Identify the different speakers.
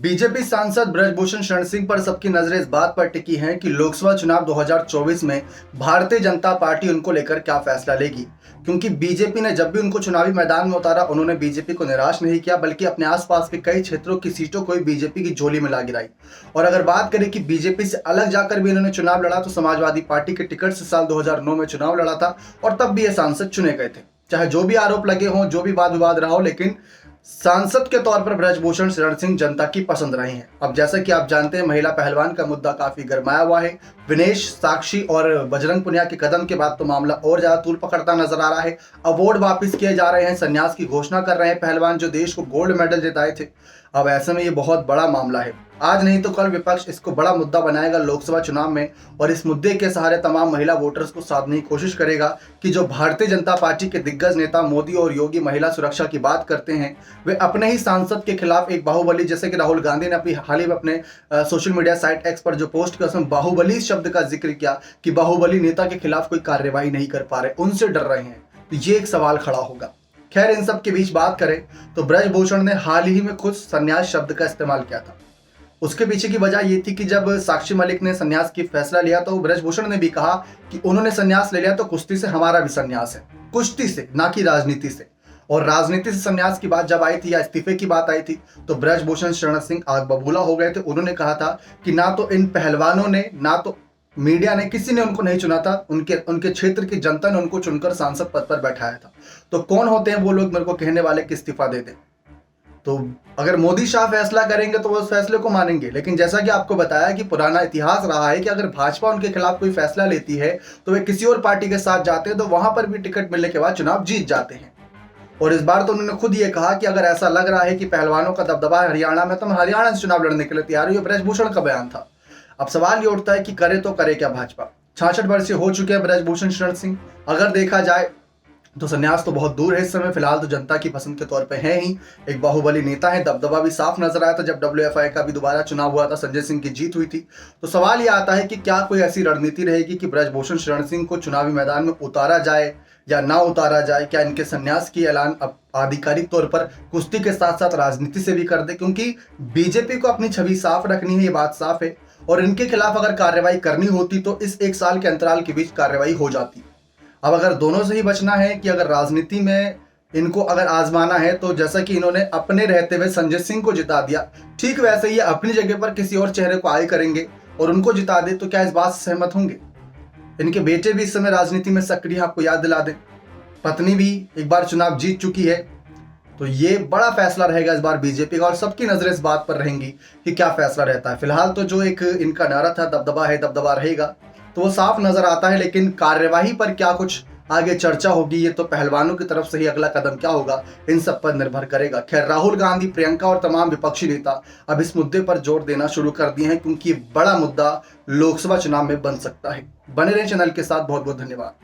Speaker 1: BJP सांसद बृजभूषण शरण सिंह पर सबकी नजरें इस बात पर टिकी हैं कि लोकसभा चुनाव 2024 में भारतीय जनता पार्टी उनको लेकर क्या फैसला लेगी। क्योंकि बीजेपी ने जब भी उनको चुनावी मैदान में उतारा, उन्होंने बीजेपी को निराश नहीं किया, बल्कि अपने आसपास के कई क्षेत्रों की सीटों को भी बीजेपी की झोली में ला गिराई। और अगर बात करें कि बीजेपी से अलग जाकर भी इन्होंने चुनाव लड़ा, तो समाजवादी पार्टी के टिकट से साल 2009 में चुनाव लड़ा था और तब भी ये सांसद चुने गए थे। चाहे जो भी आरोप लगे हों, जो भी वाद विवाद रहा हो, लेकिन सांसद के तौर पर बृजभूषण शरण सिंह जनता की पसंद रहे हैं। अब जैसा कि आप जानते हैं, महिला पहलवान का मुद्दा काफी गरमाया हुआ है। विनेश, साक्षी और बजरंग पुनिया के कदम के बाद तो मामला और ज्यादा तूल पकड़ता नजर आ रहा है। अवार्ड वापस किए जा रहे हैं, संन्यास की घोषणा कर रहे हैं पहलवान जो देश को गोल्ड मेडल जिताए थे। अब ऐसे में ये बहुत बड़ा मामला है। आज नहीं तो कल विपक्ष इसको बड़ा मुद्दा बनाएगा लोकसभा चुनाव में, और इस मुद्दे के सहारे तमाम महिला वोटर्स को साधने की कोशिश करेगा कि जो भारतीय जनता पार्टी के दिग्गज नेता मोदी और योगी महिला सुरक्षा की बात करते हैं, वे अपने ही सांसद के खिलाफ एक बाहुबली, जैसे कि राहुल गांधी ने अपनी हाल ही में अपने सोशल मीडिया साइट एक्स पर जो पोस्ट किया, उसमें बाहुबली शब्द का जिक्र किया कि बाहुबली नेता के खिलाफ कोई कार्यवाही नहीं कर पा रहे, उनसे डर रहे हैं। तो ये एक सवाल खड़ा होगा। खैर, इन सब के बीच बात करें तो बृजभूषण ने हाल ही में खुद संन्यास शब्द का इस्तेमाल किया था। उसके पीछे की वजह ये थी कि जब साक्षी मलिक ने संन्यास की फैसला लिया, तो बृजभूषण ने भी कहा कि उन्होंने संन्यास ले लिया तो कुश्ती से हमारा भी संन्यास है, कुश्ती से, ना कि राजनीति से। और राजनीति से संन्यास की बात जब आई थी या इस्तीफे की बात आई थी, तो बृजभूषण शरण सिंह आग बबूला हो गए थे। उन्होंने कहा था कि ना तो इन पहलवानों ने, ना तो मीडिया ने, किसी ने उनको नहीं चुना था, उनके क्षेत्र की जनता ने उनको चुनकर सांसद पद पर बैठाया था। तो कौन होते हैं वो लोग मेरे को कहने वाले कि इस्तीफा दे दें? तो अगर मोदी शाह फैसला करेंगे तो वो उस फैसले को मानेंगे। लेकिन जैसा कि आपको बताया कि पुराना इतिहास रहा है कि अगर भाजपा उनके खिलाफ कोई फैसला लेती है तो वे किसी और पार्टी के साथ जाते हैं, तो वहां पर भी टिकट मिलने के बाद चुनाव जीत जाते हैं। और इस बार तो उन्होंने खुद ये कहा कि अगर ऐसा लग रहा है कि पहलवानों का दबदबा है हरियाणा में, तो मैं हरियाणा से चुनाव लड़ने के लिए तैयार हूं। ये बृजभूषण का बयान था। अब सवाल ये उठता है कि करे तो करे क्या भाजपा? 66 वर्षीय हो चुके हैं बृजभूषण शरण सिंह। अगर देखा जाए तो संन्यास तो बहुत दूर है इस समय, फिलहाल तो जनता की पसंद के तौर पे है ही। एक बाहुबली नेता है, दबदबा भी साफ नजर आया था जब WFI का भी दोबारा चुनाव हुआ था, संजय सिंह की जीत हुई थी। तो सवाल ये आता है कि क्या कोई ऐसी रणनीति रहेगी कि बृजभूषण शरण सिंह को चुनावी मैदान में उतारा जाए या ना उतारा जाए? क्या इनके संन्यास की ऐलान अब आधिकारिक तौर पर कुश्ती के साथ साथ राजनीति से भी कर दे? क्योंकि बीजेपी को अपनी छवि साफ रखनी है, ये बात साफ है। और इनके खिलाफ अगर कार्रवाई करनी होती तो इस एक साल के अंतराल के बीच कार्रवाई हो जाती। अब अगर दोनों से ही बचना है कि अगर राजनीति में इनको अगर आजमाना है, तो जैसा कि इन्होंने अपने रहते हुए संजय सिंह को जिता दिया, ठीक वैसे ही अपनी जगह पर किसी और चेहरे को आए करेंगे और उनको जिता दे, तो क्या इस बात से सहमत होंगे? इनके बेटे भी इस समय राजनीति में सक्रिय, आपको याद दिला दें, पत्नी भी एक बार चुनाव जीत चुकी है। तो ये बड़ा फैसला रहेगा इस बार बीजेपी का, और सबकी नजरें इस बात पर रहेंगी कि क्या फैसला रहता है। फिलहाल तो जो एक इनका नारा था, दबदबा है दबदबा रहेगा, तो वो साफ नजर आता है। लेकिन कार्यवाही पर क्या कुछ आगे चर्चा होगी, ये तो पहलवानों की तरफ से ही अगला कदम क्या होगा, इन सब पर निर्भर करेगा। खैर, राहुल गांधी, प्रियंका और तमाम विपक्षी नेता अब इस मुद्दे पर जोर देना शुरू कर दिए हैं, क्योंकि ये बड़ा मुद्दा लोकसभा चुनाव में बन सकता है। बने रहें चैनल के साथ। बहुत बहुत धन्यवाद।